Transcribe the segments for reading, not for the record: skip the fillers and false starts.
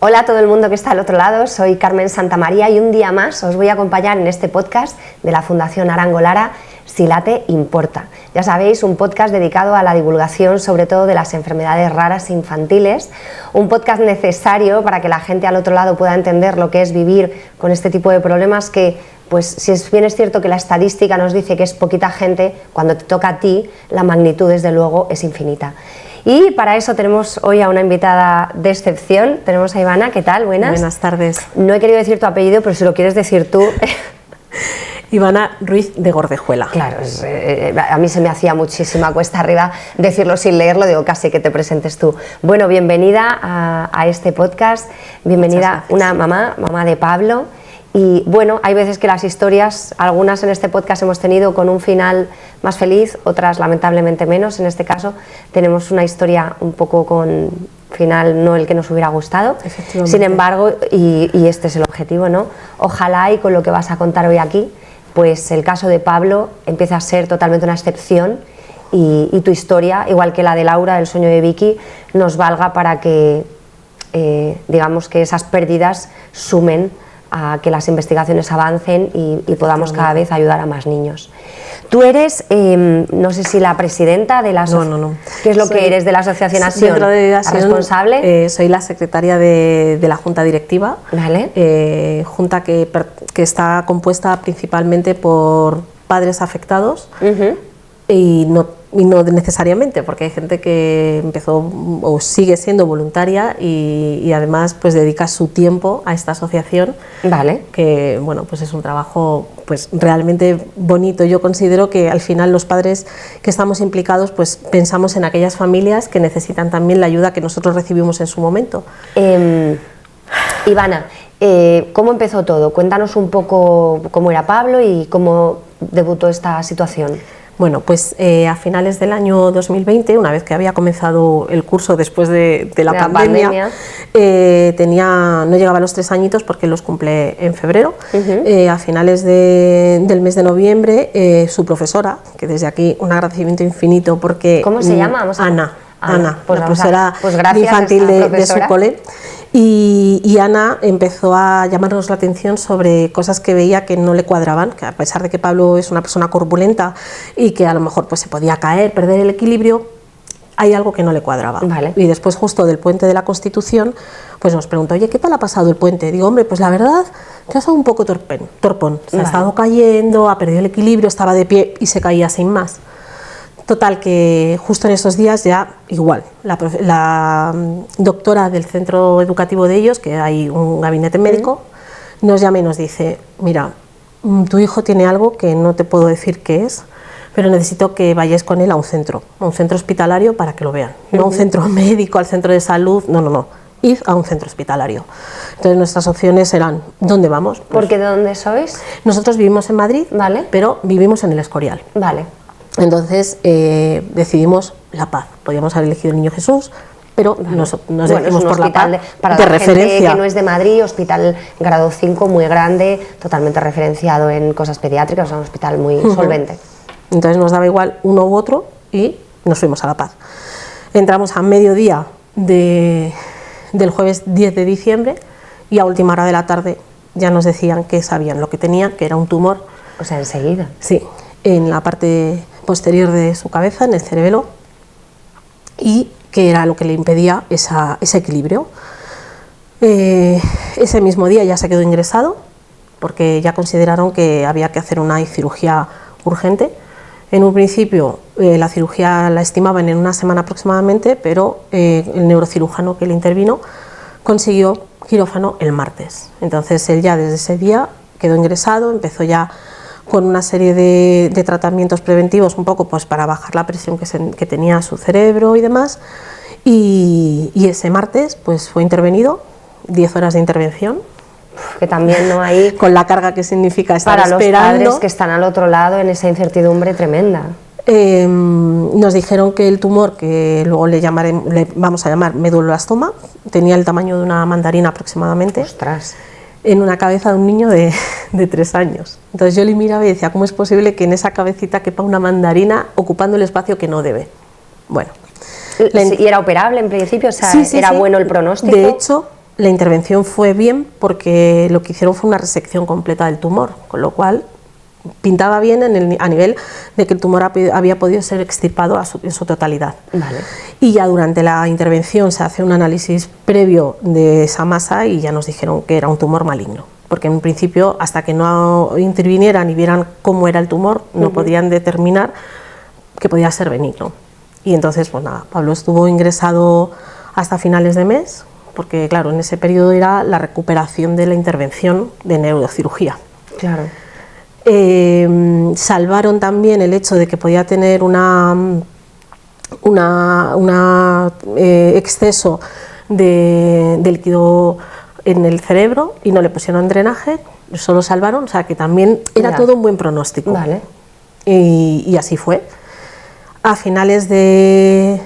Hola a todo el mundo que está al otro lado, soy Carmen Santamaría y un día más os voy a acompañar en este podcast de la Fundación Arango Lara, Si Late Importa. Ya sabéis, un podcast dedicado a la divulgación sobre todo de las enfermedades raras infantiles, un podcast necesario para que la gente al otro lado pueda entender lo que es vivir con este tipo de problemas que, pues si bien es cierto que la estadística nos dice que es poquita gente, cuando te toca a ti la magnitud desde luego es infinita. Y para eso tenemos hoy a una invitada de excepción, tenemos a Ivana. ¿Qué tal? Buenas. Buenas tardes. No he querido decir tu apellido, pero si lo quieres decir tú. Ivana Ruiz de Gordejuela. Claro, a mí se me hacía muchísima cuesta arriba decirlo sin leerlo, digo casi que te presentes tú. Bueno, bienvenida a este podcast, bienvenida una mamá de Pablo. Y bueno, hay veces que las historias, algunas en este podcast hemos tenido con un final más feliz, otras lamentablemente menos. En este caso tenemos una historia un poco con final no el que nos hubiera gustado. Sin embargo, y este es el objetivo, ¿no? Ojalá y con lo que vas a contar hoy aquí, pues el caso de Pablo empieza a ser totalmente una excepción y tu historia, igual que la de Laura, el sueño de Vicky, nos valga para que, digamos que esas pérdidas sumen a que las investigaciones avancen y podamos cada vez ayudar a más niños. Tú eres, no sé si la presidenta de la asociación. No. ¿Qué es lo que eres de la asociación Asión? Dentro de ¿La responsable? Soy la secretaria de la junta directiva. Vale. Junta que está compuesta principalmente por padres afectados y no necesariamente, porque hay gente que empezó o sigue siendo voluntaria y además pues dedica su tiempo a esta asociación. Vale. Que bueno, pues es un trabajo pues realmente bonito. Yo considero que al final los padres que estamos implicados pues pensamos en aquellas familias que necesitan también la ayuda que nosotros recibimos en su momento. Ivana, ¿cómo empezó todo? Cuéntanos un poco cómo era Pablo y cómo debutó esta situación. Bueno, pues a finales del año 2020, una vez que había comenzado el curso después de la pandemia. No llegaba a los 3 añitos porque los cumple en febrero. A finales del mes de noviembre, su profesora, que desde aquí un agradecimiento infinito porque... ¿Cómo se llama? Ana, pues la profesora gracias infantil de su cole. Y Ana empezó a llamarnos la atención sobre cosas que veía que no le cuadraban, que a pesar de que Pablo es una persona corpulenta y que a lo mejor pues se podía caer, perder el equilibrio, hay algo que no le cuadraba. Vale. Y después justo del puente de la Constitución pues nos preguntó, oye, ¿qué tal ha pasado el puente? Digo, hombre, pues la verdad que ha estado un poco torpón, se ha estado cayendo, ha perdido el equilibrio, estaba de pie y se caía sin más. Total, que justo en esos días ya igual, la doctora del centro educativo de ellos, que hay un gabinete médico, nos llama y nos dice, mira, tu hijo tiene algo que no te puedo decir qué es, pero necesito que vayáis con él a un centro hospitalario para que lo vean, no a un centro médico, al centro de salud, no, id a un centro hospitalario. Entonces nuestras opciones eran, ¿dónde vamos? Pues, ¿Porque de dónde sois? Nosotros vivimos en Madrid, vale, pero vivimos en el Escorial. Vale. Entonces decidimos La Paz. Podíamos haber elegido el Niño Jesús, pero nos decidimos por La Paz para de la referencia. Gente que no es de Madrid, hospital grado 5 muy grande, totalmente referenciado en cosas pediátricas, o sea, un hospital muy solvente. Entonces nos daba igual uno u otro y nos fuimos a La Paz. Entramos a mediodía del jueves 10 de diciembre y a última hora de la tarde ya nos decían que sabían lo que tenía, que era un tumor. O sea, enseguida. Sí, en la parte posterior de su cabeza, en el cerebelo, y que era lo que le impedía ese equilibrio. Ese mismo día ya se quedó ingresado porque ya consideraron que había que hacer una cirugía urgente. En un principio la cirugía la estimaban en una semana aproximadamente, pero el neurocirujano que le intervino consiguió quirófano el martes. Entonces él ya desde ese día quedó ingresado, empezó ya con una serie de tratamientos preventivos un poco pues para bajar la presión que tenía su cerebro y demás, y ese martes pues fue intervenido, 10 horas de intervención. Que también no hay... con la carga que significa estar para esperando. Para los padres que están al otro lado en esa incertidumbre tremenda. Nos dijeron que el tumor, que luego le vamos a llamar medulloblastoma, tenía el tamaño de una mandarina aproximadamente. ¡Ostras! En una cabeza de un niño de 3 años. Entonces yo le miraba y decía, ¿cómo es posible que en esa cabecita quepa una mandarina ocupando el espacio que no debe? Bueno. ¿Y era operable en principio? O sea, sí, ¿era bueno el pronóstico? De hecho, La intervención fue bien porque lo que hicieron fue una resección completa del tumor, con lo cual pintaba bien a nivel de que el tumor había podido ser extirpado en su totalidad. Vale. Y ya durante la intervención se hace un análisis previo de esa masa y ya nos dijeron que era un tumor maligno, porque en principio hasta que no intervinieran y vieran cómo era el tumor no podían determinar que podía ser benigno. Y entonces, pues nada, Pablo estuvo ingresado hasta finales de mes, porque claro, en ese periodo era la recuperación de la intervención de neurocirugía. Claro. Salvaron también el hecho de que podía tener un exceso de líquido en el cerebro y no le pusieron drenaje, solo salvaron, o sea que también era todo un buen pronóstico. Vale. Y así fue. A finales de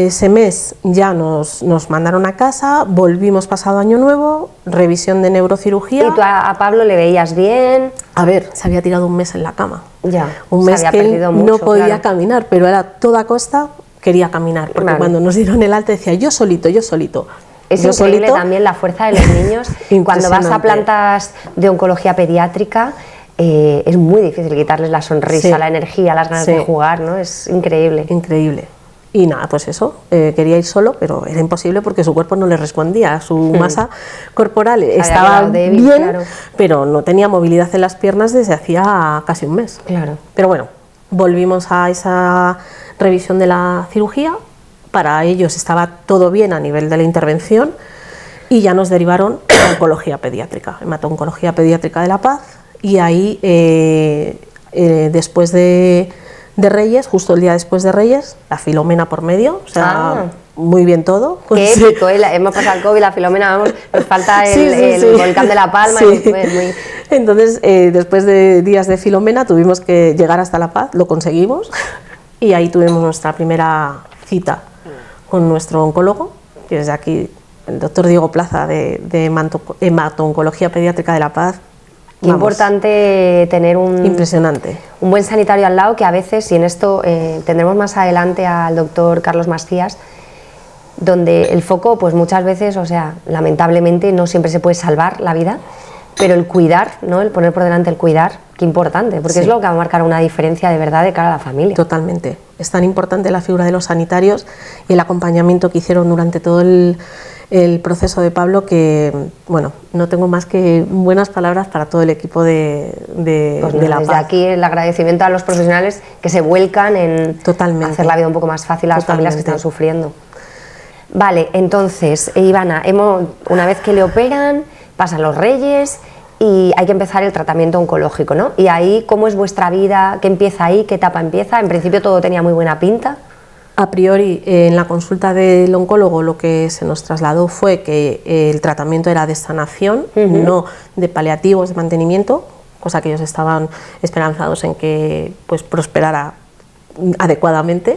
ese mes ya nos mandaron a casa, volvimos pasado Año Nuevo, revisión de neurocirugía. ¿Y tú a Pablo le veías bien? A ver, se había tirado un mes en la cama. Ya, un mes que él mucho, no podía claro. caminar, pero era a toda costa quería caminar, porque cuando nos dieron el alta decía yo solito. Es yo increíble solito. También la fuerza de los niños. Cuando vas a plantas de oncología pediátrica, es muy difícil quitarles la sonrisa, la energía, las ganas de jugar, ¿no? Es increíble. Increíble. Y nada, pues eso, quería ir solo, pero era imposible porque su cuerpo no le respondía, su masa corporal estaba débil, bien, claro. pero no tenía movilidad en las piernas desde hacía casi un mes. Claro. Pero bueno, volvimos a esa revisión de la cirugía, para ellos estaba todo bien a nivel de la intervención y ya nos derivaron a oncología pediátrica, hemato-oncología pediátrica de La Paz, y ahí después de Reyes, justo el día después de Reyes, la Filomena por medio, o sea, muy bien todo. Qué épico, hemos pasado el COVID, la Filomena, vamos, nos falta el volcán de La Palma. Sí. Muy... Entonces, después de días de Filomena, tuvimos que llegar hasta La Paz, lo conseguimos, y ahí tuvimos nuestra primera cita con nuestro oncólogo, que desde aquí, el doctor Diego Plaza, de hemato-oncología pediátrica de La Paz. Qué importante tener impresionante. Un buen sanitario al lado, que a veces, y en esto tendremos más adelante al doctor Carlos Macías, donde el foco, pues muchas veces, o sea, lamentablemente no siempre se puede salvar la vida, pero el cuidar, ¿no? El poner por delante el cuidar, qué importante, porque es lo que va a marcar una diferencia de verdad de cara a la familia. Totalmente. Es tan importante la figura de los sanitarios y el acompañamiento que hicieron durante todo el proceso de Pablo, que, bueno, no tengo más que buenas palabras para todo el equipo de La Paz. Desde aquí el agradecimiento a los profesionales que se vuelcan en hacer la vida un poco más fácil a las familias que están sufriendo. Vale, entonces, Ivana, una vez que le operan, pasan los Reyes y hay que empezar el tratamiento oncológico, ¿no? Y ahí, ¿cómo es vuestra vida? ¿Qué empieza ahí? ¿Qué etapa empieza? En principio todo tenía muy buena pinta. A priori, en la consulta del oncólogo lo que se nos trasladó fue que el tratamiento era de sanación, no de paliativos, de mantenimiento, cosa que ellos estaban esperanzados en que pues prosperara adecuadamente.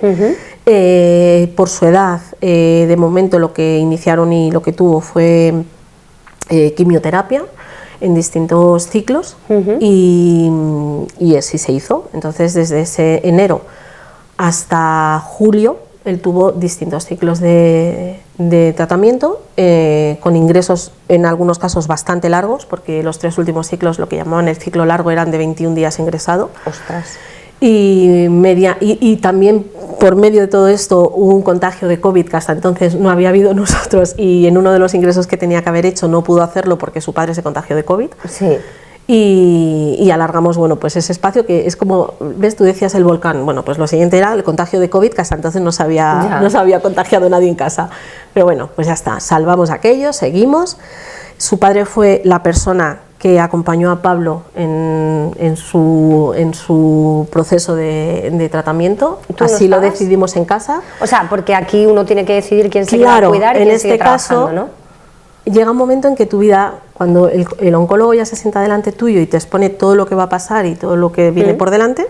Por su edad, de momento lo que iniciaron y lo que tuvo fue quimioterapia en distintos ciclos y así se hizo. Entonces, desde ese enero hasta julio, él tuvo distintos ciclos de tratamiento, con ingresos en algunos casos bastante largos, porque los 3 últimos ciclos, lo que llamaban el ciclo largo, eran de 21 días ingresado. ¡Ostras! Y también por medio de todo esto hubo un contagio de COVID que hasta entonces no había habido nosotros, y en uno de los ingresos que tenía que haber hecho no pudo hacerlo porque su padre se contagió de COVID. Sí. Y alargamos, bueno, pues ese espacio que es como, ves, tú decías el volcán, bueno, pues lo siguiente era el contagio de COVID, que hasta entonces no se había contagiado nadie en casa, pero bueno, pues ya está, salvamos aquello, seguimos. Su padre fue la persona que acompañó a Pablo en su proceso de tratamiento, así lo decidimos en casa. O sea, porque aquí uno tiene que decidir quién se va a cuidar y quién sigue trabajando, ¿no? Llega un momento en que tu vida, cuando el oncólogo ya se sienta delante tuyo y te expone todo lo que va a pasar y todo lo que viene por delante,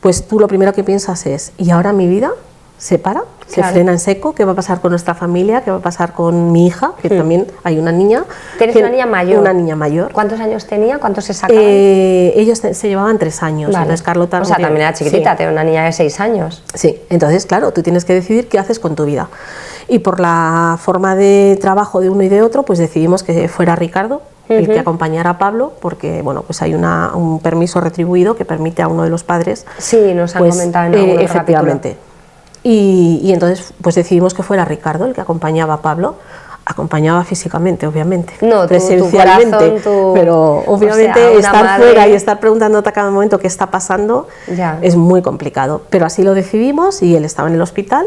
pues tú lo primero que piensas es, ¿y ahora mi vida? se para, se Claro. frena en seco. ¿Qué va a pasar con nuestra familia? ¿Qué va a pasar con mi hija? Que también hay una niña. ¿Tienes una niña mayor? Una niña mayor. ¿Cuántos años tenía? ¿Cuántos se sacaban? Ellos se llevaban 3 años. Vale. Entonces Carlota O sea, murió. también era chiquitita, Sí. tenía una niña de 6 años. Sí, entonces claro, tú tienes que decidir qué haces con tu vida. Y por la forma de trabajo de uno y de otro, pues decidimos que fuera Ricardo el que acompañara a Pablo, porque bueno, pues hay un permiso retribuido que permite a uno de los padres. Sí, nos han Pues, comentado en algún otro efectivamente. Y entonces pues decidimos que fuera Ricardo el que acompañaba a Pablo. Acompañaba físicamente, obviamente, No, tu presencialmente, corazón, pero obviamente o sea, una estar madre... fuera y estar preguntándote a cada momento qué está pasando Ya. es muy complicado. Pero así lo decidimos y él estaba en el hospital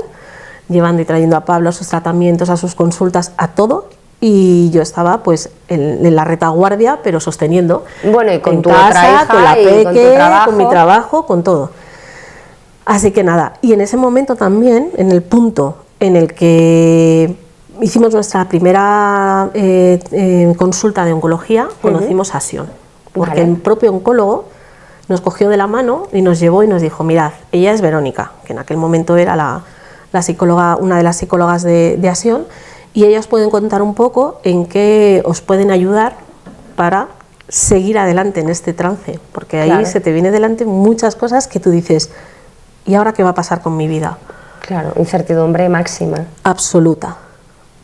llevando y trayendo a Pablo a sus tratamientos, a sus consultas, a todo. Y yo estaba pues en la retaguardia, pero sosteniendo. Bueno, y con en tu casa, otra hija con la y con tu peque, trabajo. con mi trabajo, con todo. Así que nada, y en ese momento también, en el punto en el que hicimos nuestra primera consulta de oncología, conocimos a Sion, porque Vale. el propio oncólogo nos cogió de la mano y nos llevó y nos dijo, mirad, ella es Verónica, que en aquel momento era la psicóloga, una de las psicólogas de Sion, y ellas pueden contar un poco en qué os pueden ayudar para seguir adelante en este trance, porque ahí Claro. se te viene delante muchas cosas que tú dices, ¿y ahora qué va a pasar con mi vida? Claro, incertidumbre máxima. Absoluta.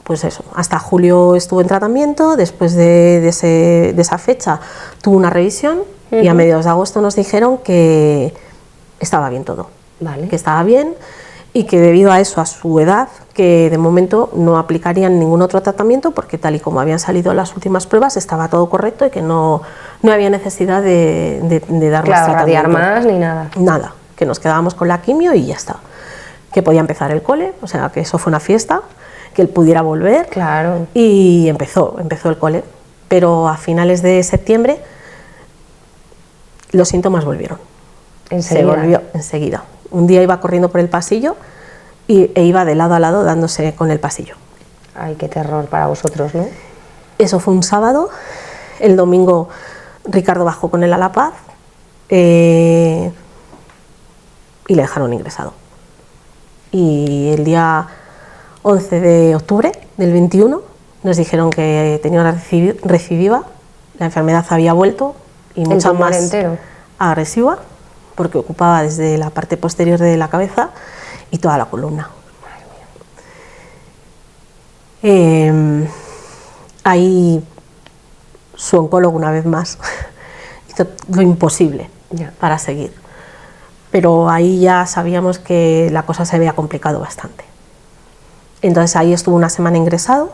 Pues eso, hasta julio estuvo en tratamiento, después de esa fecha tuvo una revisión y a mediados de agosto nos dijeron que estaba bien todo, Vale. que estaba bien y que debido a eso, a su edad, que de momento no aplicarían ningún otro tratamiento porque tal y como habían salido las últimas pruebas estaba todo correcto y que no había necesidad de dar más Claro, radiar tratamiento. más ni nada. Nada, que nos quedábamos con la quimio y ya está. Que podía empezar el cole, o sea, que eso fue una fiesta, que él pudiera volver. Claro. Y empezó el cole. Pero a finales de septiembre los síntomas volvieron. Enseguida. Se volvió enseguida. Un día iba corriendo por el pasillo e iba de lado a lado dándose con el pasillo. Ay, qué terror para vosotros, ¿no? Eso fue un sábado. El domingo Ricardo bajó con él a La Paz y le dejaron ingresado. Y el día 11 de octubre del 21 nos dijeron que tenía una recidiva, la enfermedad había vuelto y mucha tumor más entero. agresiva porque ocupaba desde la parte posterior de la cabeza y toda la columna. Ahí su oncólogo una vez más hizo lo imposible Ya. para seguir. Pero ahí ya sabíamos que la cosa se había complicado bastante. Entonces ahí estuvo una semana ingresado,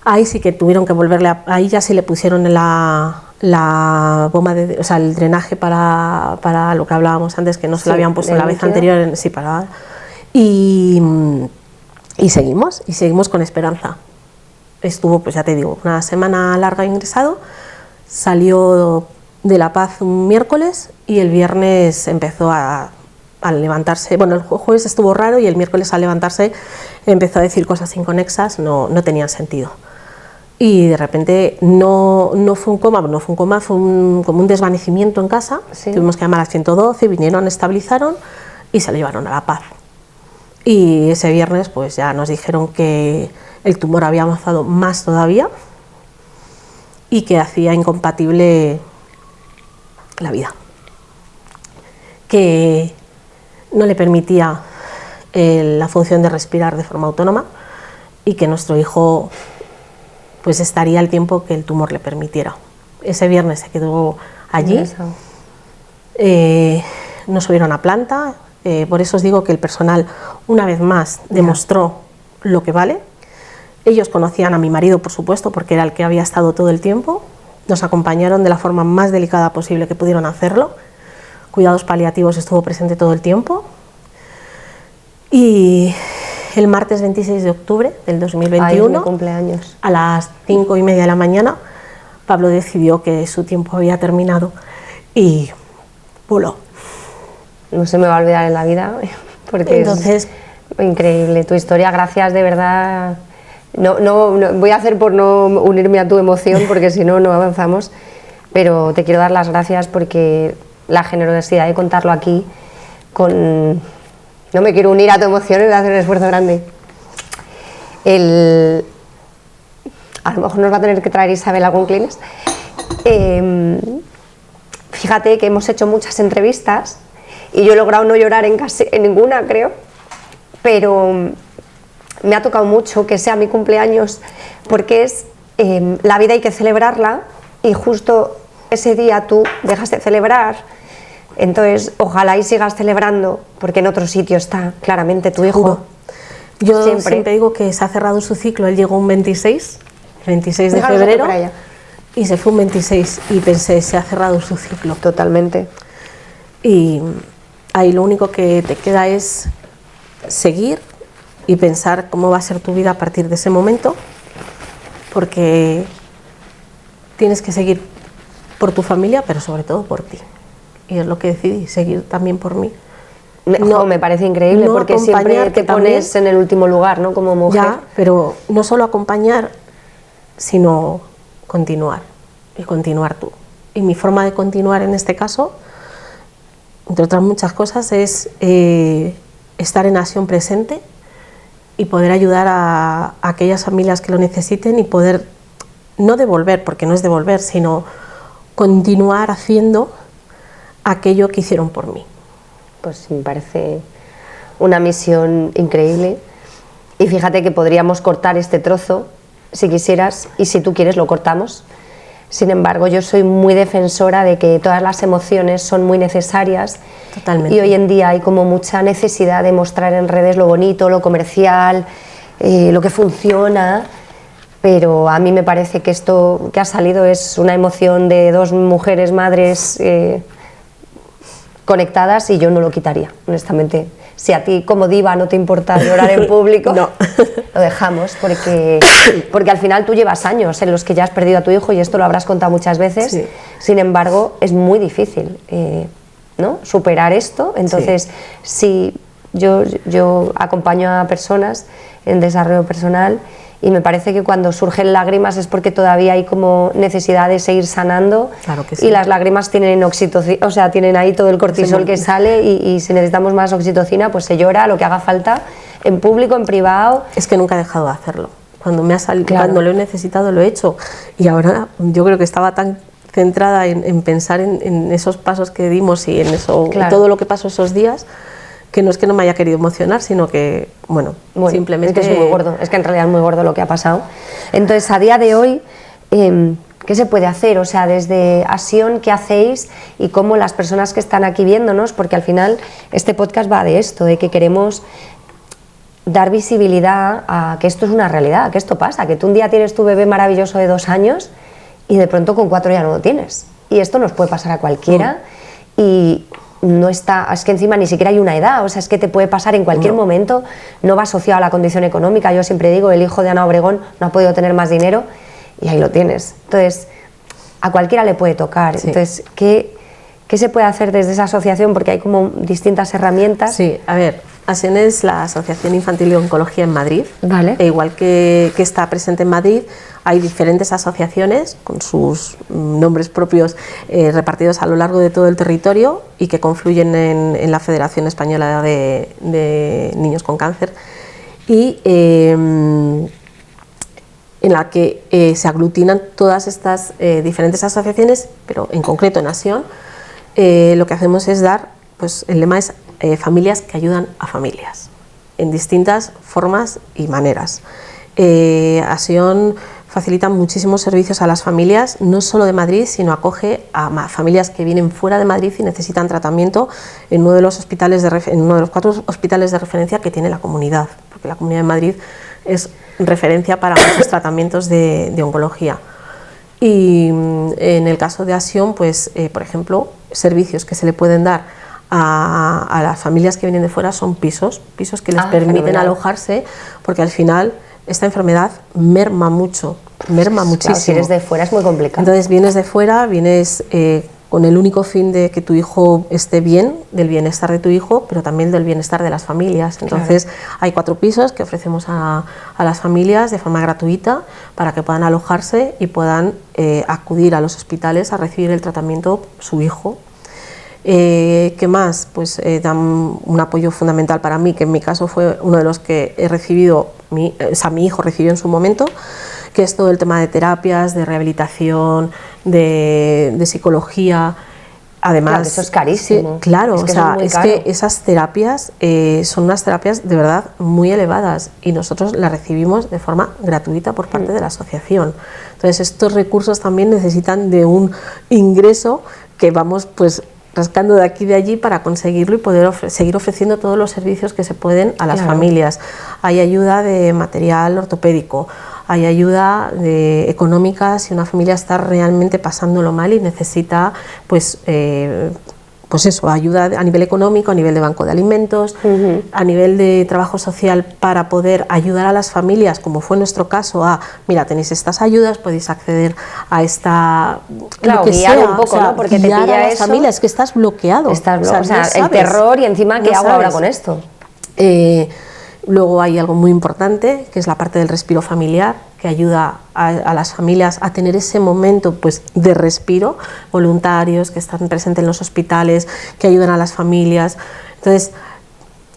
ahí sí que tuvieron que volverle, ahí ya sí le pusieron la bomba, o sea, el drenaje para lo que hablábamos antes, que no se Sí, lo habían puesto la vez líquido. anterior, sí, para... Y seguimos con esperanza. Estuvo, pues ya te digo, una semana larga ingresado, salió de La Paz un miércoles y el viernes empezó a levantarse, bueno, el jueves estuvo raro y el miércoles al levantarse empezó a decir cosas inconexas, no tenían sentido. Y de repente no fue un coma, fue como un desvanecimiento en casa. Sí. Tuvimos que llamar al 112, vinieron, estabilizaron y se lo llevaron a La Paz. Y ese viernes pues ya nos dijeron que el tumor había avanzado más todavía y que hacía incompatible la vida, que no le permitía la función de respirar de forma autónoma y que nuestro hijo pues estaría el tiempo que el tumor le permitiera. Ese viernes se quedó allí, Eso. nos subieron a planta, por eso os digo que el personal una vez más demostró lo que vale. Ellos conocían a mi marido, por supuesto, porque era el que había estado todo el tiempo. Nos acompañaron de la forma más delicada posible que pudieron hacerlo. Cuidados paliativos estuvo presente todo el tiempo. Y el martes 26 de octubre del 2021, Ay, es mi cumpleaños. a las 5:30 de la mañana, Pablo decidió que su tiempo había terminado y voló. No se me va a olvidar en la vida, porque Entonces, es increíble tu historia. Gracias, de verdad. No, voy a hacer por no unirme a tu emoción, porque si no, no avanzamos. Pero te quiero dar las gracias porque la generosidad de contarlo aquí con No me quiero unir a tu emoción y voy a hacer un esfuerzo grande. A lo mejor nos va a tener que traer Isabel algún Kleenex. Fíjate que hemos hecho muchas entrevistas y yo he logrado no llorar en ninguna, creo, pero me ha tocado mucho que sea mi cumpleaños, porque es la vida hay que celebrarla, y justo ese día tú dejas de celebrar. Entonces ojalá y sigas celebrando, porque en otro sitio está claramente tu hijo. Yo siempre digo que se ha cerrado su ciclo. Él llegó un 26 de Déjalo febrero por allá. y se fue un 26 y pensé, se ha cerrado su ciclo. Totalmente. Y ahí lo único que te queda es seguir y pensar cómo va a ser tu vida a partir de ese momento, porque tienes que seguir por tu familia, pero sobre todo por ti. Y es lo que decidí, seguir también por mí. No, me parece increíble, no porque siempre te pones en el último lugar, ¿no? Como mujer. Ya, pero no solo acompañar, sino continuar, y continuar tú. Y mi forma de continuar en este caso, entre otras muchas cosas, es estar en acción presente y poder ayudar a aquellas familias que lo necesiten, y poder no devolver, porque no es devolver, sino continuar haciendo aquello que hicieron por mí. Pues me parece una misión increíble, y fíjate que podríamos cortar este trozo si quisieras, y si tú quieres lo cortamos. Sin embargo, yo soy muy defensora de que todas las emociones son muy necesarias. Totalmente. Y hoy en día hay como mucha necesidad de mostrar en redes lo bonito, lo comercial, lo que funciona, pero a mí me parece que esto que ha salido es una emoción de dos mujeres madres conectadas, y yo no lo quitaría, honestamente. Si a ti como diva no te importa llorar en público, no. Lo dejamos, porque al final tú llevas años en los que ya has perdido a tu hijo, y esto lo habrás contado muchas veces. Sí. Sin embargo, es muy difícil, ¿no?, superar esto. Entonces, sí, yo acompaño a personas en desarrollo personal, y me parece que cuando surgen lágrimas es porque todavía hay como necesidad de seguir sanando. Claro que sí. Y las lágrimas tienen oxitocina, o sea, tienen ahí todo el cortisol que sale, y si necesitamos más oxitocina, pues se llora lo que haga falta, en público, en privado. Es que nunca he dejado de hacerlo. Cuando me ha salido, Claro. Cuando lo he necesitado, lo he hecho. Y ahora yo creo que estaba tan centrada en pensar en esos pasos que dimos y en eso, Claro. todo lo que pasó esos días, que no es que no me haya querido emocionar, sino que, bueno, simplemente... Es que es muy gordo, es que en realidad es muy gordo lo que ha pasado. Entonces, a día de hoy, ¿qué se puede hacer? O sea, desde Asión, ¿qué hacéis? Y cómo las personas que están aquí viéndonos, porque al final este podcast va de esto, de que queremos dar visibilidad a que esto es una realidad, que esto pasa, que tú un día tienes tu bebé maravilloso de 2 años y de pronto con 4 ya no lo tienes. Y esto nos puede pasar a cualquiera, y no está, es que encima ni siquiera hay una edad, o sea, es que te puede pasar en cualquier momento, no va asociado a la condición económica. Yo siempre digo, el hijo de Ana Obregón no ha podido tener más dinero, y ahí lo tienes. Entonces, a cualquiera le puede tocar. Sí. Entonces, ¿qué se puede hacer desde esa asociación? Porque hay como distintas herramientas. Sí, a ver, ASEN es la Asociación Infantil de Oncología en Madrid. Vale. E igual que está presente en Madrid, hay diferentes asociaciones con sus nombres propios repartidos a lo largo de todo el territorio, y que confluyen en la Federación Española de Niños con Cáncer, y en la que se aglutinan todas estas diferentes asociaciones, pero en concreto en ASION lo que hacemos es dar, pues el lema es familias que ayudan a familias, en distintas formas y maneras. ASION facilita muchísimos servicios a las familias, no solo de Madrid, sino acoge a familias que vienen fuera de Madrid y necesitan tratamiento en uno de los hospitales en uno de los 4 hospitales de referencia que tiene la comunidad, porque la Comunidad de Madrid es referencia para muchos tratamientos de oncología. Y en el caso de ASION, pues por ejemplo, servicios que se le pueden dar a las familias que vienen de fuera son pisos que les permiten fenomenal. Alojarse, porque al final esta enfermedad merma muchísimo. Claro, si eres de fuera es muy complicado. Entonces vienes de fuera, vienes con el único fin de que tu hijo esté bien, del bienestar de tu hijo, pero también del bienestar de las familias. Entonces hay 4 pisos que ofrecemos a las familias de forma gratuita para que puedan alojarse y puedan acudir a los hospitales a recibir el tratamiento su hijo. ¿Qué más? Pues dan un apoyo fundamental para mí, que en mi caso fue uno de los que he recibido, mi hijo recibió en su momento, que es todo el tema de terapias, de rehabilitación, de psicología. Además, claro, eso es carísimo. Sí, claro, es que esas terapias son unas terapias de verdad muy elevadas y nosotros las recibimos de forma gratuita por parte de la asociación. Entonces, estos recursos también necesitan de un ingreso que vamos pues rascando de aquí y de allí para conseguirlo y poder seguir ofreciendo todos los servicios que se pueden a las familias. Hay ayuda de material ortopédico, hay ayuda económica si una familia está realmente pasándolo mal y necesita pues eso, ayuda a nivel económico, a nivel de banco de alimentos, a nivel de trabajo social para poder ayudar a las familias, como fue nuestro caso, mira, tenéis estas ayudas, podéis acceder a esta... Claro, guiar un poco, ¿no? Porque te pilla a las eso, familias, que estás bloqueado. El terror y encima, ¿qué hago ahora con esto? Luego hay algo muy importante, que es la parte del respiro familiar, que ayuda a las familias a tener ese momento pues, de respiro, voluntarios que están presentes en los hospitales, que ayudan a las familias. Entonces,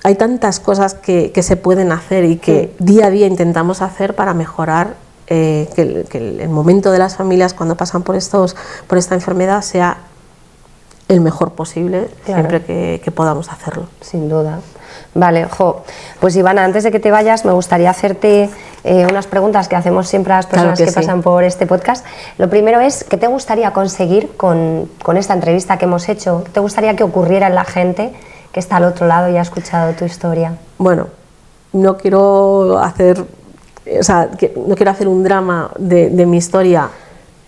hay tantas cosas que se pueden hacer y que día a día intentamos hacer para mejorar que el momento de las familias cuando pasan por esta enfermedad sea el mejor posible, siempre que podamos hacerlo. Sin duda. Vale, pues Ivana, antes de que te vayas me gustaría hacerte unas preguntas que hacemos siempre a las personas que pasan por este podcast. Lo primero es, ¿qué te gustaría conseguir con esta entrevista que hemos hecho? ¿Qué te gustaría que ocurriera en la gente que está al otro lado y ha escuchado tu historia? Bueno, no quiero hacer un drama de mi historia,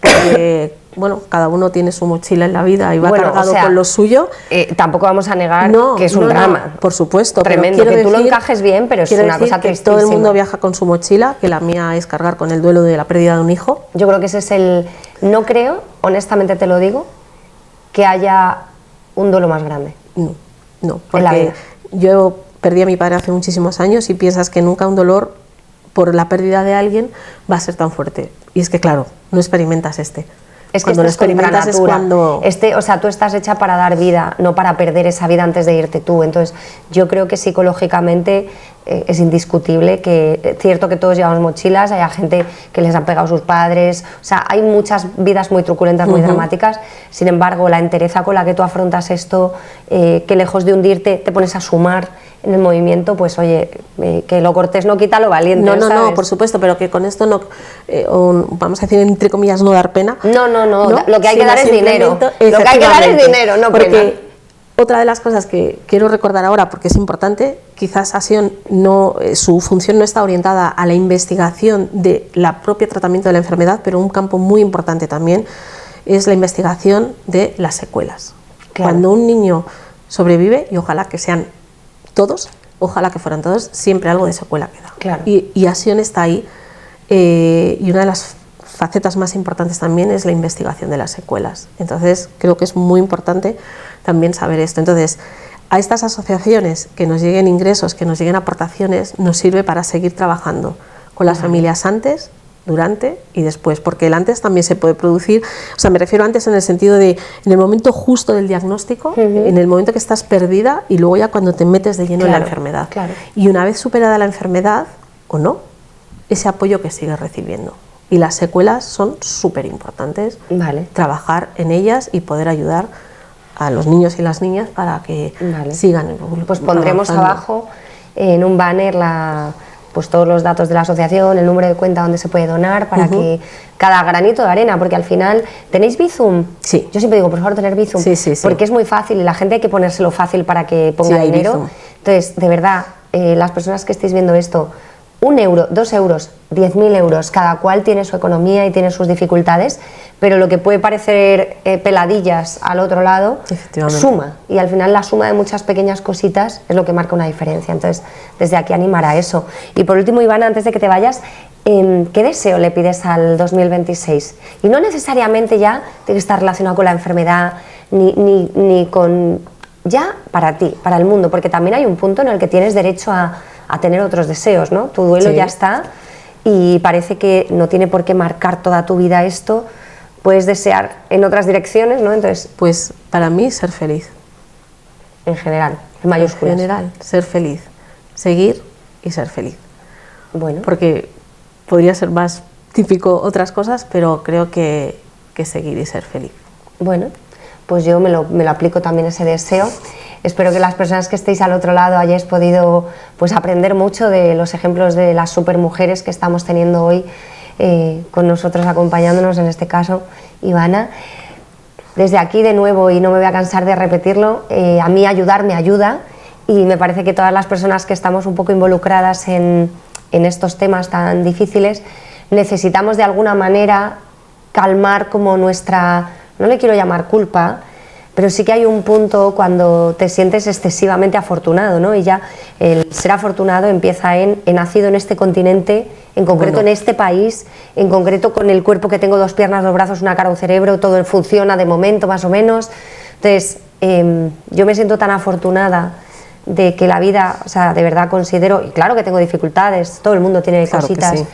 porque bueno, cada uno tiene su mochila en la vida y va cargado con lo suyo. Tampoco vamos a negar que es un drama. Por supuesto. Tremendo, que tú lo encajes bien, pero es una cosa tristísima. Todo el mundo viaja con su mochila, que la mía es cargar con el duelo de la pérdida de un hijo. Yo creo que ese es no creo, honestamente te lo digo, que haya un duelo más grande. No, porque yo perdí a mi padre hace muchísimos años y piensas que nunca un dolor por la pérdida de alguien va a ser tan fuerte. Y es que claro, no experimentas Es que cuando lo experimentas es cuando... tú estás hecha para dar vida, no para perder esa vida antes de irte tú. Entonces, yo creo que psicológicamente es indiscutible que es cierto que todos llevamos mochilas, hay gente que les han pegado sus padres, hay muchas vidas muy truculentas, muy dramáticas. Sin embargo, la entereza con la que tú afrontas esto, que lejos de hundirte te pones a sumar en el movimiento, pues oye, que lo cortés no quita lo valiente. No, por supuesto, pero que con esto no, vamos a decir entre comillas, no dar pena. No, lo que hay que dar es dinero. Lo que hay que dar es dinero, no pena. Porque otra de las cosas que quiero recordar ahora, porque es importante, quizás Asion su función no está orientada a la investigación de la propia tratamiento de la enfermedad, pero un campo muy importante también es la investigación de las secuelas. Claro. Cuando un niño sobrevive, y ojalá que sean todos, ojalá que fueran todos, siempre algo de secuela queda. Claro. Y Asion está ahí, y una de las facetas más importantes también es la investigación de las secuelas. Entonces, creo que es muy importante también saber esto. Entonces, a estas asociaciones que nos lleguen ingresos, que nos lleguen aportaciones, nos sirve para seguir trabajando con las familias antes, durante y después, porque el antes también se puede producir, me refiero antes en el sentido de en el momento justo del diagnóstico, en el momento que estás perdida y luego ya cuando te metes de lleno en la enfermedad. Claro. Y una vez superada la enfermedad, o no, ese apoyo que sigues recibiendo. Y las secuelas son súper importantes, trabajar en ellas y poder ayudar a los niños y las niñas para que sigan. Pues pondremos abajo en un banner pues todos los datos de la asociación, el número de cuenta donde se puede donar para que cada granito de arena, porque al final, ¿tenéis Bizum? Sí. Yo siempre digo, por favor, tener Bizum, porque es muy fácil y la gente hay que ponérselo fácil para que ponga dinero. Bizum. Entonces, de verdad, las personas que estéis viendo esto, 1 euro, 2 euros, 10.000 euros, cada cual tiene su economía y tiene sus dificultades, pero lo que puede parecer peladillas al otro lado suma, y al final la suma de muchas pequeñas cositas es lo que marca una diferencia. Entonces, desde aquí animar a eso. Y por último, Ivana, antes de que te vayas, ¿qué deseo le pides al 2026? Y no necesariamente ya tiene que estar relacionado con la enfermedad, ni con... ya para ti, para el mundo, porque también hay un punto en el que tienes derecho a tener otros deseos, ¿no? Tu duelo ya está y parece que no tiene por qué marcar toda tu vida esto, puedes desear en otras direcciones, ¿no? Entonces, pues para mí ser feliz, En general, en mayúsculas. En general, ser feliz. Seguir y ser feliz. Bueno. Porque podría ser más típico otras cosas, pero creo que seguir y ser feliz. Bueno, pues yo me lo aplico también ese deseo. Espero que las personas que estéis al otro lado hayáis podido pues, aprender mucho de los ejemplos de las supermujeres que estamos teniendo hoy con nosotros acompañándonos, en este caso Ivana. Desde aquí de nuevo, y no me voy a cansar de repetirlo, a mí ayudar me ayuda, y me parece que todas las personas que estamos un poco involucradas en estos temas tan difíciles necesitamos de alguna manera calmar como nuestra, no le quiero llamar culpa, pero sí que hay un punto cuando te sientes excesivamente afortunado, ¿no? Y ya el ser afortunado empieza en he nacido en este continente, en concreto en este país, en concreto con el cuerpo que tengo, 2 piernas, 2 brazos, una cara, un cerebro, todo funciona de momento más o menos. Entonces yo me siento tan afortunada de que la vida, o sea, de verdad considero, y claro que tengo dificultades, todo el mundo tiene cositas, sí,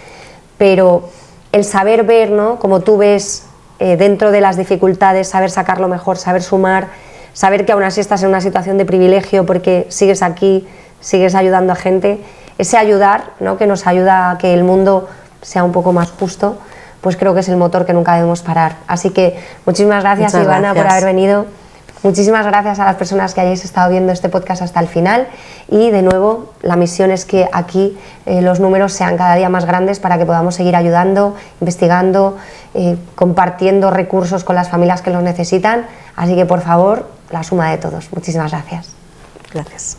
pero el saber ver, ¿no? Como tú ves dentro de las dificultades, saber sacarlo mejor, saber sumar, saber que aún así estás en una situación de privilegio porque sigues aquí, sigues ayudando a gente, ese ayudar, ¿no? Que nos ayuda a que el mundo sea un poco más justo, pues creo que es el motor que nunca debemos parar. Así que muchísimas gracias, Ivana, por haber venido. Muchísimas gracias a las personas que hayáis estado viendo este podcast hasta el final, y de nuevo la misión es que aquí los números sean cada día más grandes para que podamos seguir ayudando, investigando, compartiendo recursos con las familias que los necesitan, así que por favor la suma de todos. Muchísimas gracias. Gracias.